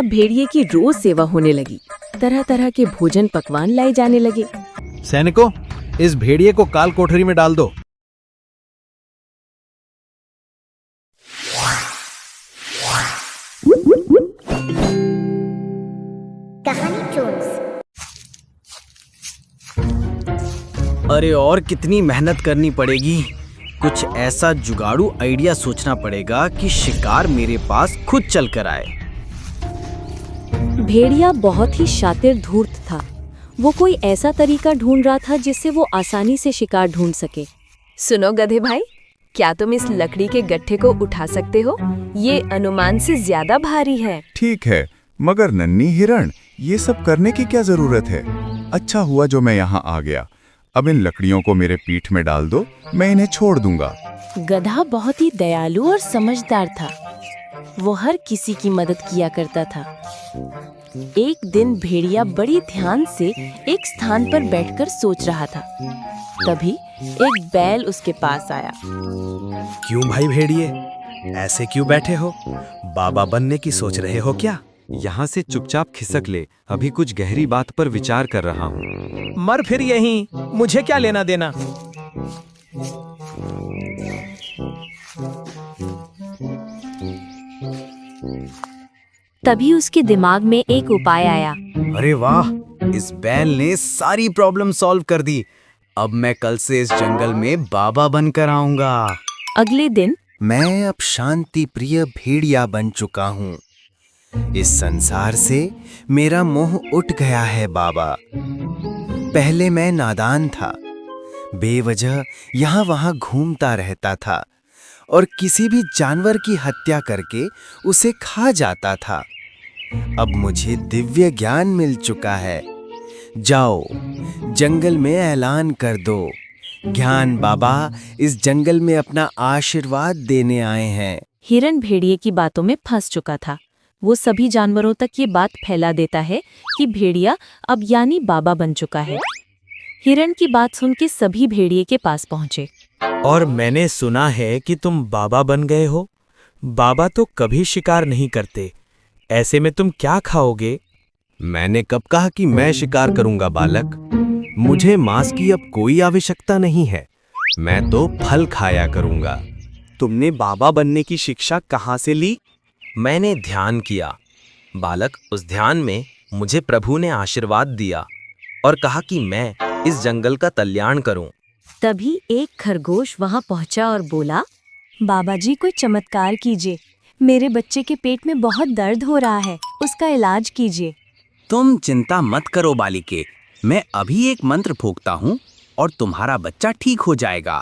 अब भेड़िए की रोज सेवा होने लगी। तरह तरह के भोजन पकवान लाए जाने लगे। सैनिकों, इस भेड़िए को काल कोठरी में डाल दो। कहानी जोन्स। अरे और कितनी मेहनत करनी पड़ेगी। कुछ ऐसा जुगाड़ू आइडिया सोचना पड़ेगा कि शिकार मेरे पास खुद चल कर आए। भेड़िया बहुत ही शातिर धूर्त था। वो कोई ऐसा तरीका ढूंढ रहा था जिससे वो आसानी से शिकार ढूंढ सके। सुनो गधे भाई, क्या तुम इस लकड़ी के गट्ठे को उठा सकते हो? ये अनुमान से ज्यादा भारी है। ठीक है, मगर नन्ही हिरण, ये सब करने की क्या जरूरत है? अच्छा हुआ जो मैं यहाँ आ गया। अब इन लकड़ियों को मेरे पीठ में डाल दो, मैं इन्हें छोड़ दूंगा। गधा बहुत ही दयालु और समझदार था। वो हर किसी की मदद किया करता था। एक दिन भेड़िया बड़ी ध्यान से एक स्थान पर बैठकर सोच रहा था। तभी एक बैल उसके पास आया। क्यों भाई भेड़िए, ऐसे क्यों बैठे हो? बाबा बनने की सोच रहे हो क्या? यहाँ से चुपचाप खिसक ले, अभी कुछ गहरी बात पर विचार कर रहा हूँ। मर फिर यहीं, मुझे क्या लेना देना। तभी उसके दिमाग में एक उपाय आया। अरे वाह, इस बैल ने सारी प्रॉब्लम सॉल्व कर दी। अब मैं कल से इस जंगल में बाबा बनकर आऊंगा। अगले दिन मैं अब शांति प्रिय भेड़िया बन चुका हूँ। इस संसार से मेरा मोह उठ गया है बाबा। पहले मैं नादान था, बेवजह यहाँ वहाँ घूमता रहता था और किसी भी जानवर की हत्या करके उसे खा जाता था। अब मुझे दिव्य ज्ञान मिल चुका है। जाओ, जंगल में ऐलान कर दो, ज्ञान बाबा इस जंगल में अपना आशीर्वाद देने आए हैं। हिरण भेड़िए की बातों में फंस चुका था। वो सभी जानवरों तक ये बात फैला देता है कि भेड़िया अब यानी बाबा बन चुका है। हिरण की बात सुन के सभी भेड़िए के पास पहुंचे। और मैंने सुना है कि तुम बाबा बन गए हो। बाबा तो कभी शिकार नहीं करते, ऐसे में तुम क्या खाओगे? मैंने कब कहा कि मैं शिकार करूंगा बालक? मुझे मांस की अब कोई आवश्यकता नहीं है। मैं तो फल खाया करूंगा। तुमने बाबा बनने की शिक्षा कहाँ से ली? मैंने ध्यान किया बालक। उस ध्यान में मुझे प्रभु ने आशीर्वाद दिया और कहा कि मैं इस जंगल का कल्याण करूं। तभी एक खरगोश वहां पहुंचा और बोला, बाबा जी, कोई चमत्कार कीजिए। मेरे बच्चे के पेट में बहुत दर्द हो रहा है, उसका इलाज कीजिए। तुम चिंता मत करो बालिके, मैं अभी एक मंत्र फूंकता हूँ और तुम्हारा बच्चा ठीक हो जाएगा।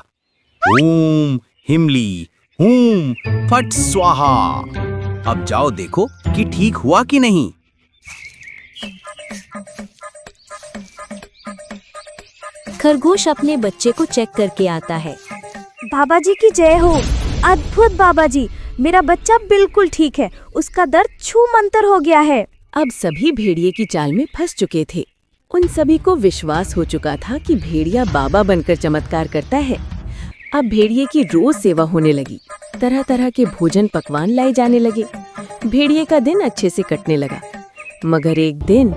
ओम हिमली हूम फट स्वाहा। अब जाओ देखो कि ठीक हुआ कि नहीं। खरगोश अपने बच्चे को चेक करके आता है। बाबा जी की जय हो। अद्भुत बाबा जी, मेरा बच्चा बिल्कुल ठीक है। उसका दर्द छू मंतर हो गया है। अब सभी भेड़िए की चाल में फंस चुके थे। उन सभी को विश्वास हो चुका था कि भेड़िया बाबा बनकर चमत्कार करता है। अब भेड़िए की रोज सेवा होने लगी। तरह तरह के भोजन पकवान लाए जाने लगे। भेड़िए का दिन अच्छे से कटने लगा। मगर एक दिन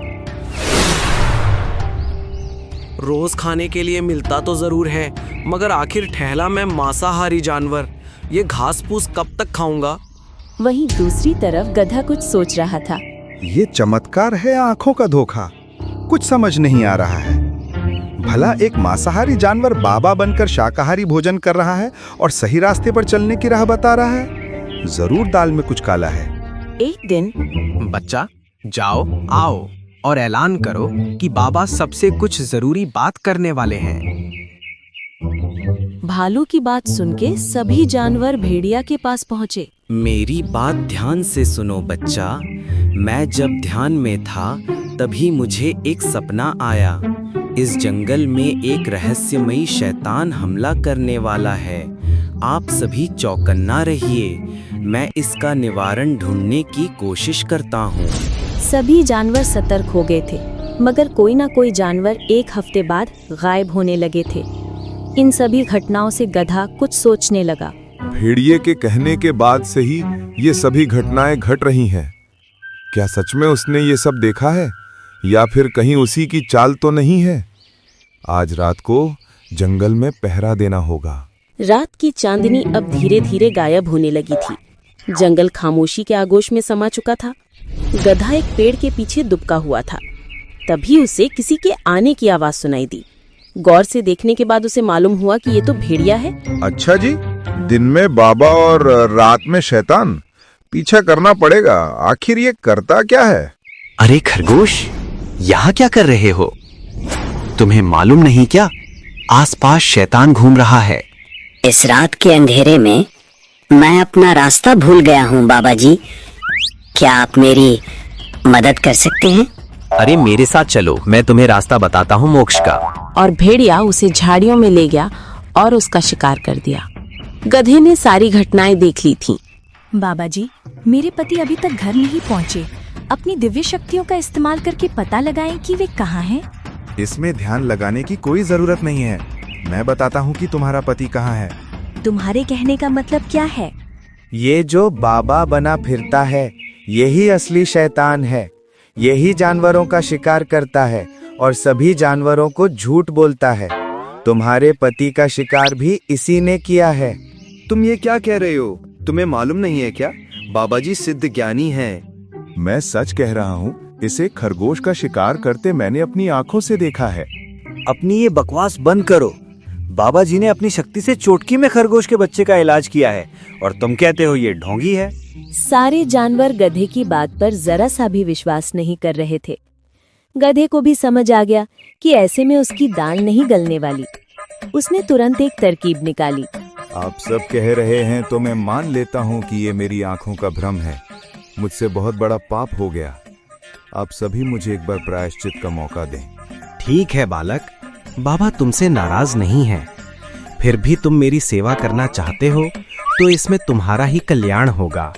रोज खाने के लिए मिलता तो जरूर है, मगर आखिर ठहला मैं मांसाहारी जानवर। ये घास फूस कब तक खाऊंगा? वहीं दूसरी तरफ गधा कुछ सोच रहा था। ये चमत्कार है या आंखों का धोखा? कुछ समझ नहीं आ रहा है। भला एक मांसाहारी जानवर बाबा बनकर शाकाहारी भोजन कर रहा है और सही रास्ते पर चलने की राह बता रहा है। जरूर दाल में कुछ काला है। एक दिन बच्चा, जाओ आओ और ऐलान करो कि बाबा सबसे कुछ जरूरी बात करने वाले हैं। भालू की बात सुन के सभी जानवर भेड़िया के पास पहुंचे। मेरी बात ध्यान से सुनो बच्चा। मैं जब ध्यान में था तभी मुझे एक सपना आया। इस जंगल में एक रहस्यमयी शैतान हमला करने वाला है। आप सभी चौकन्ना रहिए। मैं इसका निवारण ढूंढने की कोशिश करता हूँ। सभी जानवर सतर्क हो गए थे, मगर कोई ना कोई जानवर एक हफ्ते बाद गायब होने लगे थे। इन सभी घटनाओं से गधा कुछ सोचने लगा। भेड़िए के कहने के बाद से ही ये सभी घटनाएं घट रही हैं। क्या सच में उसने ये सब देखा है या फिर कहीं उसी की चाल तो नहीं है? आज रात को जंगल में पहरा देना होगा। रात की चांदनी अब धीरे धीरे गायब होने लगी थी। जंगल खामोशी के आगोश में समा चुका था। गधा एक पेड़ के पीछे दुबका हुआ था। तभी उसे किसी के आने की आवाज सुनाई दी। गौर से देखने के बाद उसे मालूम हुआ कि ये तो भेड़िया है। अच्छा जी, दिन में बाबा और रात में शैतान, पीछा करना पड़ेगा। आखिर ये करता क्या है? अरे खरगोश, यहाँ क्या कर रहे हो? तुम्हें मालूम नहीं क्या, आसपास शैतान घूम रहा है। इस रात के अंधेरे में मैं अपना रास्ता भूल गया हूँ बाबा जी। क्या आप मेरी मदद कर सकते हैं? अरे मेरे साथ चलो, मैं तुम्हें रास्ता बताता हूँ मोक्ष का। और भेड़िया उसे झाड़ियों में ले गया और उसका शिकार कर दिया। गधे ने सारी घटनाएं देख ली थीं। बाबा जी, मेरे पति अभी तक घर नहीं पहुँचे। अपनी दिव्य शक्तियों का इस्तेमाल करके पता लगाएं कि वे कहाँ हैं। इसमें ध्यान लगाने की कोई जरूरत नहीं है। मैं बताता हूँ कि तुम्हारा पति कहाँ है। तुम्हारे कहने का मतलब क्या है? ये जो बाबा बना फिरता है, यही असली शैतान है। यही जानवरों का शिकार करता है और सभी जानवरों को झूठ बोलता है। तुम्हारे पति का शिकार भी इसी ने किया है। तुम ये क्या कह रहे हो? तुम्हें मालूम नहीं है क्या? बाबा जी सिद्ध ज्ञानी हैं। मैं सच कह रहा हूँ। इसे खरगोश का शिकार करते मैंने अपनी आंखों से देखा है। अपनी ये बकवास बंद करो। बाबा जी ने अपनी शक्ति से चुटकी में खरगोश के बच्चे का इलाज किया है और तुम कहते हो ये ढोंगी है। सारे जानवर गधे की बात पर जरा सा भी विश्वास नहीं कर रहे थे। गधे को भी समझ आ गया कि ऐसे में उसकी दाल नहीं गलने वाली। उसने तुरंत एक तरकीब निकाली। आप सब कह रहे हैं तो मैं मान लेता हूँ कि ये मेरी आंखों का भ्रम है। मुझसे बहुत बड़ा पाप हो गया। आप सभी मुझे एक बार प्रायश्चित का मौका दें। ठीक है बालक, बाबा तुमसे नाराज नहीं है। फिर भी तुम मेरी सेवा करना चाहते हो तो इसमें तुम्हारा ही कल्याण होगा।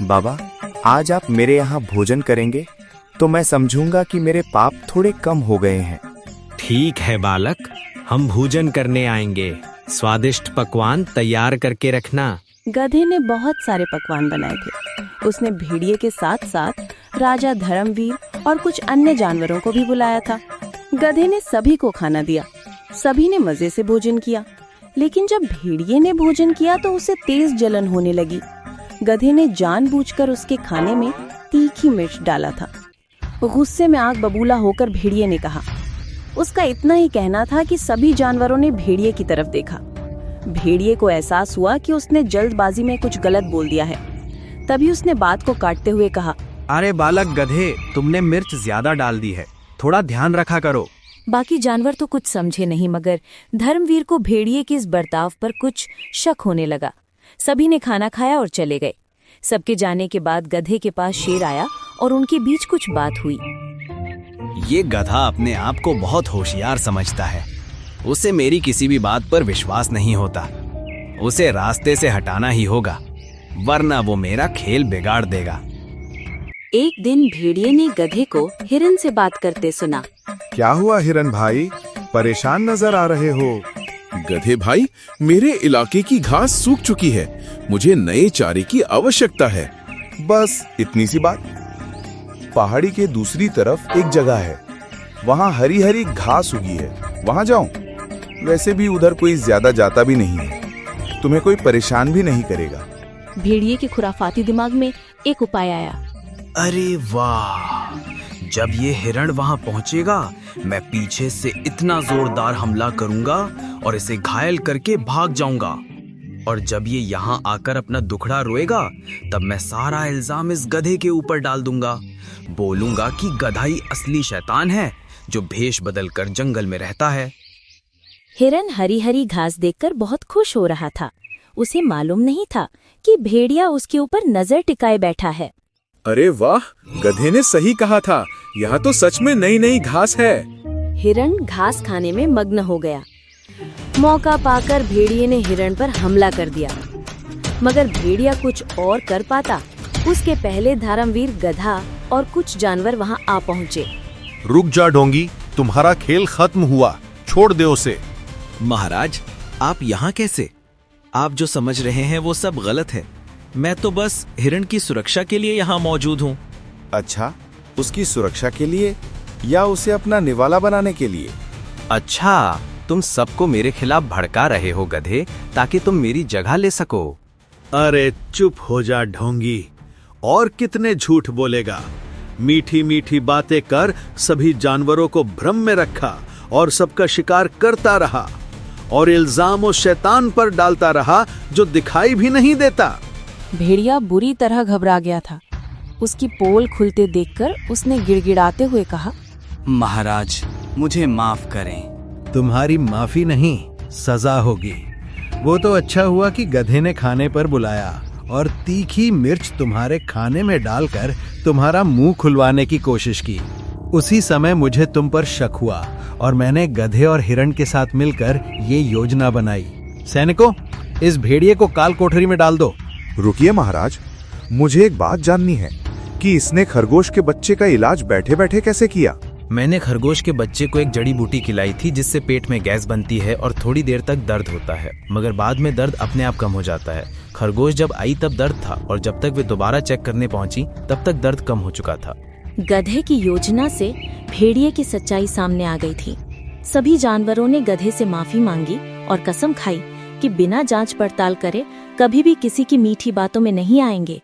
बाबा, आज आप मेरे यहाँ भोजन करेंगे तो मैं समझूंगा कि मेरे पाप थोड़े कम हो गए हैं। ठीक है बालक, हम भोजन करने आएंगे। स्वादिष्ट पकवान तैयार करके रखना। गधे ने बहुत सारे पकवान बनाए थे। उसने भेड़िए के साथ साथ राजा धर्मवीर और कुछ अन्य जानवरों को भी बुलाया था। गधे ने सभी को खाना दिया। सभी ने मजे से भोजन किया। लेकिन जब भेड़िए ने भोजन किया तो उसे तेज जलन होने लगी। गधे ने जानबूझकर उसके खाने में तीखी मिर्च डाला था। गुस्से में आग बबूला होकर भेड़िए ने कहा। उसका इतना ही कहना था कि सभी जानवरों ने भेड़िए की तरफ देखा। भेड़िए को एहसास हुआ कि उसने जल्दबाजी में कुछ गलत बोल दिया है। तभी उसने बात को काटते हुए कहा, अरे बालक गधे, तुमने मिर्च ज्यादा डाल दी है, थोड़ा ध्यान रखा करो। बाकी जानवर तो कुछ समझे नहीं, मगर धर्मवीर को भेड़िए के इस बर्ताव पर कुछ शक होने लगा। सभी ने खाना खाया और चले गए। सबके जाने के बाद गधे के पास शेर आया और उनके बीच कुछ बात हुई। ये गधा अपने आप को बहुत होशियार समझता है। उसे मेरी किसी भी बात पर विश्वास नहीं होता। उसे रास्ते से हटाना ही होगा, वरना वो मेरा खेल बिगाड़ देगा। एक दिन भेड़िए ने गधे को हिरन से बात करते सुना। क्या हुआ हिरन भाई, परेशान नजर आ रहे हो? गधे भाई, मेरे इलाके की घास सूख चुकी है। मुझे नए चारे की आवश्यकता है। बस इतनी सी बात। पहाड़ी के दूसरी तरफ एक जगह है, वहाँ हरी हरी घास उगी है, वहाँ जाओ। वैसे भी उधर कोई ज्यादा जाता भी नहीं है, तुम्हें कोई परेशान भी नहीं करेगा। भेड़िए के खुराफाती दिमाग में एक उपाय आया। अरे वाह, जब ये हिरण वहां पहुंचेगा, मैं पीछे से इतना जोरदार हमला करूंगा और इसे घायल करके भाग जाऊंगा। और जब ये यहाँ आकर अपना दुखड़ा रोएगा, तब मैं सारा इल्जाम इस गधे के ऊपर डाल दूंगा। बोलूंगा कि गधा ही असली शैतान है जो भेष बदलकर जंगल में रहता है। हिरन हरी हरी घास देखकर बहुत खुश हो रहा था। उसे मालूम नहीं था कि भेड़िया उसके ऊपर नजर टिकाए बैठा है। अरे वाह, गधे ने सही कहा था, यहाँ तो सच में नई नई घास है। हिरन घास खाने में मग्न हो गया। मौका पाकर भेड़िए ने हिरन पर हमला कर दिया, मगर भेड़िया कुछ और कर पाता उसके पहले धर्मवीर, गधा और कुछ जानवर वहां आ पहुंचे। रुक जा ढोंगी, तुम्हारा खेल खत्म हुआ, छोड़ दे उसे। महाराज, आप यहाँ कैसे? आप जो समझ रहे हैं वो सब गलत है। मैं तो बस हिरण की सुरक्षा के लिए यहाँ मौजूद हूँ। अच्छा, उसकी सुरक्षा के लिए या उसे अपना निवाला बनाने के लिए? अच्छा, तुम सबको मेरे खिलाफ भड़का रहे हो गधे, ताकि तुम मेरी जगह ले सको। अरे चुप हो जा ढोंगी, और कितने झूठ बोलेगा। मीठी मीठी बातें कर सभी जानवरों को भ्रम में रखा और सबका शिकार करता रहा, और इल्जाम उस शैतान पर डालता रहा जो दिखाई भी नहीं देता। भेड़िया बुरी तरह घबरा गया था। उसकी पोल खुलते देखकर उसने गिड़गिड़ाते हुए कहा, महाराज, मुझे माफ करें। तुम्हारी माफी नहीं, सजा होगी। वो तो अच्छा हुआ कि गधे ने खाने पर बुलाया और तीखी मिर्च तुम्हारे खाने में डालकर तुम्हारा मुंह खुलवाने की कोशिश की। उसी समय मुझे तुम पर शक हुआ और मैंने गधे और हिरण के साथ मिलकर ये योजना बनाई। सैनिकों, इस भेड़िए को काल कोठरी में डाल दो। रुकिए महाराज, मुझे एक बात जाननी है कि इसने खरगोश के बच्चे का इलाज बैठे बैठे कैसे किया? मैंने खरगोश के बच्चे को एक जड़ी बूटी खिलाई थी, जिससे पेट में गैस बनती है और थोड़ी देर तक दर्द होता है, मगर बाद में दर्द अपने आप कम हो जाता है। खरगोश जब आई तब दर्द था, और जब तक वे दोबारा चेक करने पहुंची तब तक दर्द कम हो चुका था। गधे की योजना से भेड़िए की सच्चाई सामने आ गई थी। सभी जानवरों ने गधे से माफी मांगी और कसम खाई कि बिना जांच पड़ताल करे कभी भी किसी की मीठी बातों में नहीं आएंगे।